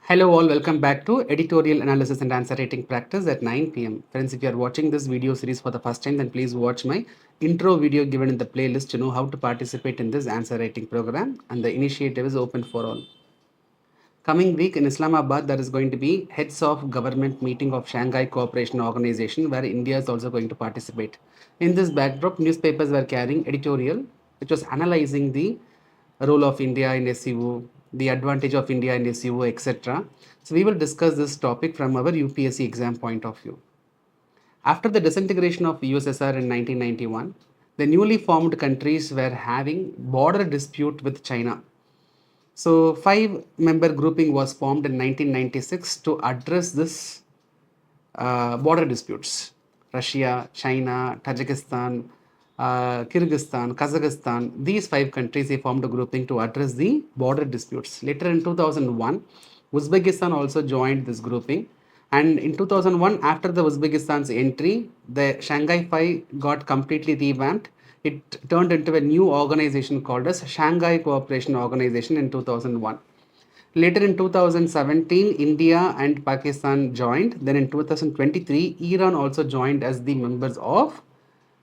Hello all, welcome back to Editorial Analysis and Answer Writing Practice at 9 p.m. Friends, if you are watching this video series for the first time, then please watch my intro video given in the playlist to know how to participate in this answer writing program, and the initiative is open for all. Coming week in Islamabad, there is going to be Heads of Government meeting of Shanghai Cooperation Organization, where India is also going to participate. In this backdrop, newspapers were carrying editorial, which was analyzing the role of India in SCO, the advantage of India in SCO, etc. So we will discuss this topic from our UPSC exam point of view. After the disintegration of USSR in 1991, the newly formed countries were having border dispute with China. So, five-member grouping was formed in 1996 to address this border disputes. Russia, China, Tajikistan, Kyrgyzstan, Kazakhstan, these five countries, they formed a grouping to address the border disputes. Later in 2001, Uzbekistan also joined this grouping. And in 2001, after the Uzbekistan's entry, the Shanghai Five got completely revamped. It turned into a new organization called as Shanghai Cooperation Organization in 2001. Later in 2017, India and Pakistan joined. Then in 2023, Iran also joined as the members of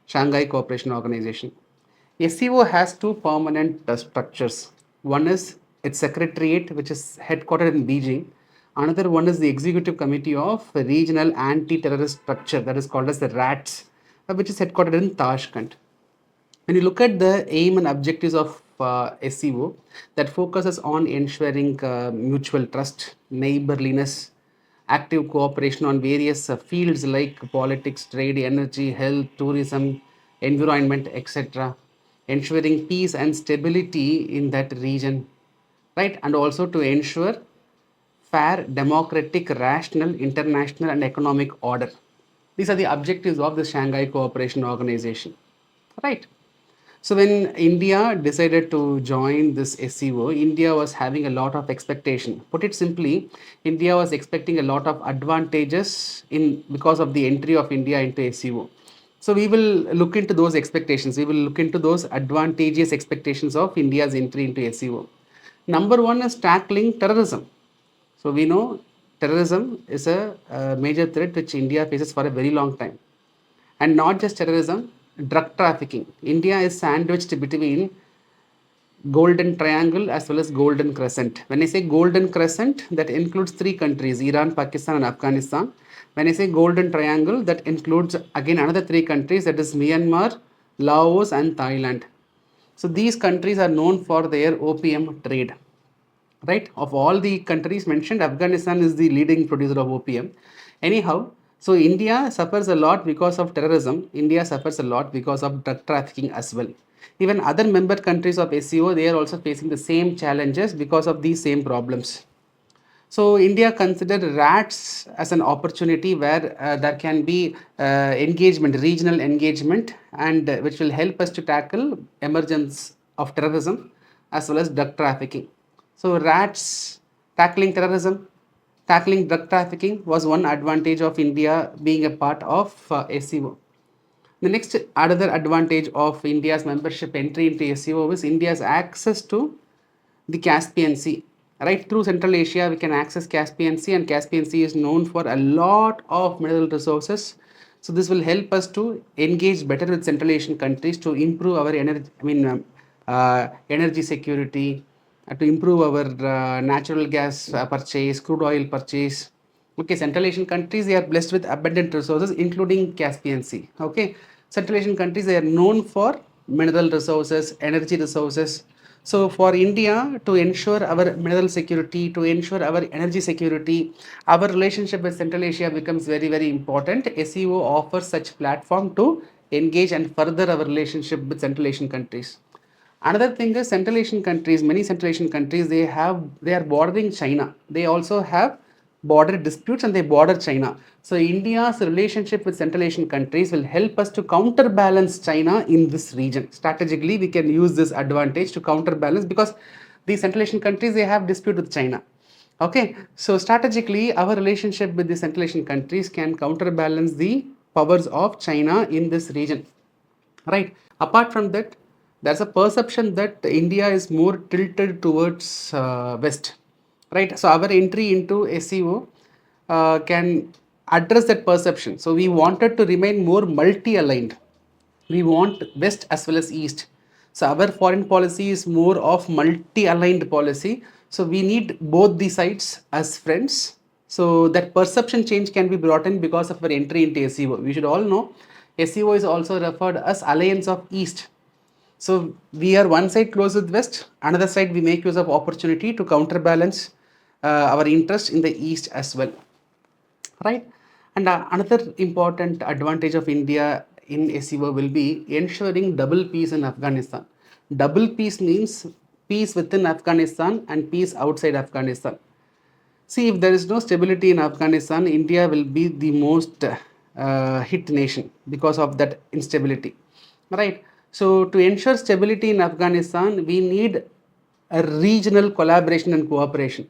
Shanghai Cooperation Organization. SCO has two permanent structures. One is its secretariat, which is headquartered in Beijing. Another one is the Executive Committee of Regional Anti-Terrorist Structure, that is called as the RATS, which is headquartered in Tashkent. When you look at the aim and objectives of SCO, that focuses on ensuring mutual trust, neighborliness, active cooperation on various fields like politics, trade, energy, health, tourism, environment, etc., ensuring peace and stability in that region, right? And also to ensure fair, democratic, rational, international, and economic order. These are the objectives of the Shanghai Cooperation Organization, right? So when India decided to join this SCO, India was having a lot of expectation. Put it simply, India was expecting a lot of advantages in because of the entry of India into SCO. So we will look into those expectations. We will look into those advantageous expectations of India's entry into SCO. Number one is tackling terrorism. So we know terrorism is a major threat which India faces for a very long time. And not just terrorism, drug trafficking. India is sandwiched between golden triangle as well as golden crescent. When I say golden crescent, that includes three countries, Iran, Pakistan and Afghanistan. When I say golden triangle, that includes again another three countries, that is Myanmar, Laos and Thailand. So these countries are known for their opium trade, right? Of all the countries mentioned, Afghanistan is the leading producer of opium. Anyhow, so India suffers a lot because of terrorism. India suffers a lot because of drug trafficking as well. Even other member countries of SCO, they are also facing the same challenges because of these same problems. So India considered RATS as an opportunity where there can be engagement, regional engagement, and which will help us to tackle emergence of terrorism as well as drug trafficking. So RATS, tackling terrorism, tackling drug trafficking, was one advantage of India being a part of SCO. The next another advantage of India's membership entry into SCO is India's access to the Caspian Sea. Right through Central Asia, we can access Caspian Sea, and Caspian Sea is known for a lot of mineral resources. So this will help us to engage better with Central Asian countries to improve our energy security, to improve our natural gas purchase, crude oil purchase. Okay, Central Asian countries, they are blessed with abundant resources, including Caspian Sea. Okay, Central Asian countries, they are known for mineral resources, energy resources. So for India to ensure our mineral security, to ensure our energy security, our relationship with Central Asia becomes very, very important. SCO offers such platform to engage and further our relationship with Central Asian countries. Another thing is Central Asian countries, many Central Asian countries, they are bordering China. They also have border disputes and they border China. So India's relationship with Central Asian countries will help us to counterbalance China in this region. Strategically, we can use this advantage to counterbalance because these Central Asian countries, they have dispute with China. Okay, so strategically, our relationship with the Central Asian countries can counterbalance the powers of China in this region, right? Apart from that, there's a perception that India is more tilted towards west, right? So our entry into SCO can address that perception. So we wanted to remain more multi-aligned. We want West as well as East. So our foreign policy is more of multi-aligned policy. So we need both the sides as friends. So that perception change can be brought in because of our entry into SCO. We should all know SCO is also referred as Alliance of East. So we are one side close with West, another side we make use of opportunity to counterbalance our interest in the East as well, right? And another important advantage of India in SCO will be ensuring double peace in Afghanistan. Double peace means peace within Afghanistan and peace outside Afghanistan. See, if there is no stability in Afghanistan, India will be the most hit nation because of that instability, right? So, to ensure stability in Afghanistan, we need a regional collaboration and cooperation.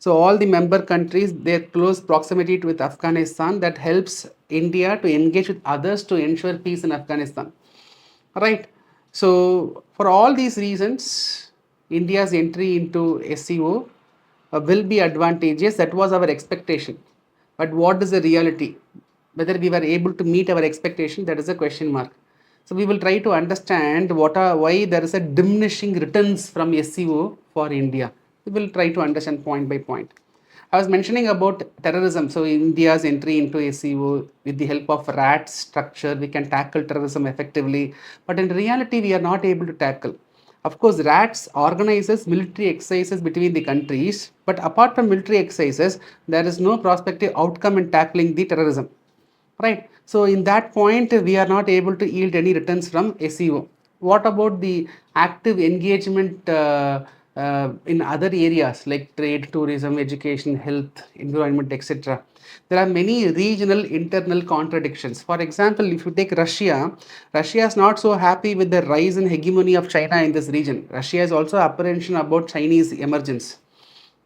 So, all the member countries, their close proximity with Afghanistan, that helps India to engage with others to ensure peace in Afghanistan, right? So, for all these reasons, India's entry into SCO will be advantageous. That was our expectation. But what is the reality? Whether we were able to meet our expectation, that is a question mark. So we will try to understand why there is a diminishing returns from SCO for India. We will try to understand point by point. I was mentioning about terrorism. So India's entry into SCO with the help of RAT structure, we can tackle terrorism effectively. But in reality, we are not able to tackle. Of course, RATS organizes military exercises between the countries, but apart from military exercises, there is no prospective outcome in tackling the terrorism, right? So in that point, we are not able to yield any returns from SCO. What about the active engagement in other areas like trade, tourism, education, health, environment, etc.? There are many regional internal contradictions. For example, if you take Russia, Russia is not so happy with the rise in hegemony of China in this region. Russia is also apprehension about Chinese emergence,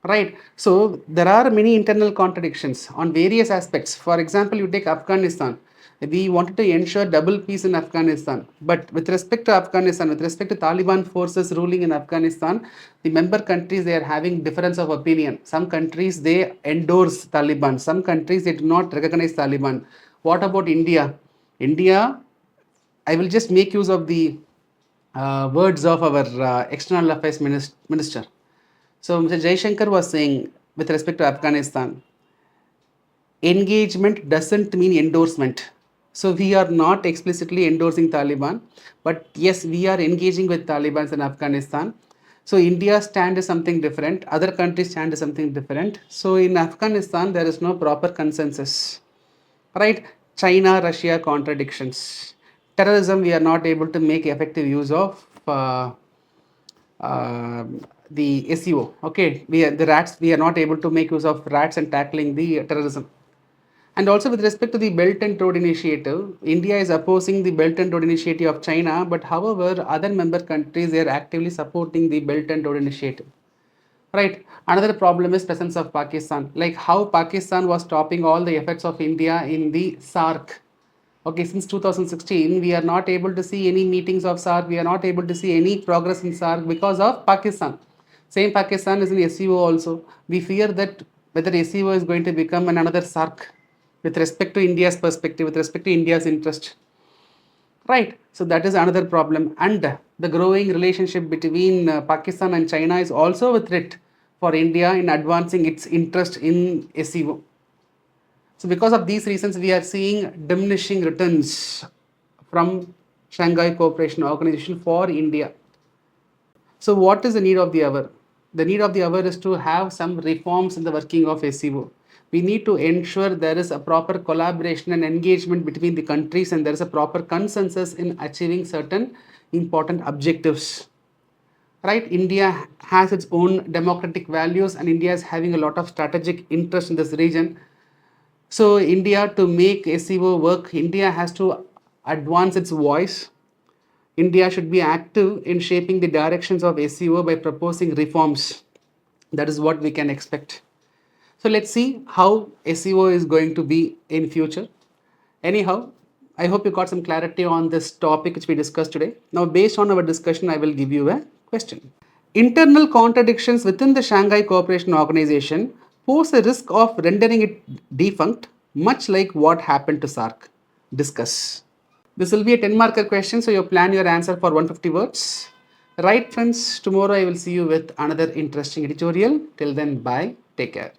right? So there are many internal contradictions on various aspects. For example, you take Afghanistan. We wanted to ensure double peace in Afghanistan, but with respect to Afghanistan, with respect to Taliban forces ruling in Afghanistan, the member countries, they are having difference of opinion. Some countries, they endorse Taliban, some countries, they do not recognize Taliban. What about India? India, I will just make use of the words of our external affairs minister. So Mr. Jaishankar was saying with respect to Afghanistan, engagement doesn't mean endorsement. So we are not explicitly endorsing Taliban, but yes, we are engaging with Taliban in Afghanistan. So India's stand is something different, other countries' stand is something different. So in Afghanistan, there is no proper consensus, right? China, Russia contradictions. Terrorism, we are not able to make effective use of uh, the SEO. Okay, the rats, we are not able to make use of rats and tackling the terrorism. And also with respect to the Belt and Road Initiative, India is opposing the Belt and Road Initiative of China, but however, other member countries, they are actively supporting the Belt and Road Initiative. Right. Another problem is presence of Pakistan, like how Pakistan was stopping all the efforts of India in the SARC. Okay, since 2016, we are not able to see any meetings of SARC. We are not able to see any progress in SARC because of Pakistan. Same Pakistan is in SCO also. We fear that whether SCO is going to become another SARC with respect to India's perspective, with respect to India's interest. Right. So that is another problem. And the growing relationship between Pakistan and China is also a threat for India in advancing its interest in SCO. So because of these reasons, we are seeing diminishing returns from Shanghai Cooperation Organization for India. So what is the need of the hour? The need of the hour is to have some reforms in the working of SCO. We need to ensure there is a proper collaboration and engagement between the countries and there is a proper consensus in achieving certain important objectives. Right? India has its own democratic values and India is having a lot of strategic interest in this region. So India, to make SCO work, India has to advance its voice. India should be active in shaping the directions of SCO by proposing reforms. That is what we can expect. So let's see how SCO is going to be in future. Anyhow, I hope you got some clarity on this topic which we discussed today. Now, based on our discussion, I will give you a question. Internal contradictions within the Shanghai Cooperation Organization pose a risk of rendering it defunct, much like what happened to SARC. Discuss. This will be a 10 marker question, so you plan your answer for 150 words. Right, friends, tomorrow I will see you with another interesting editorial. Till then, bye. Take care.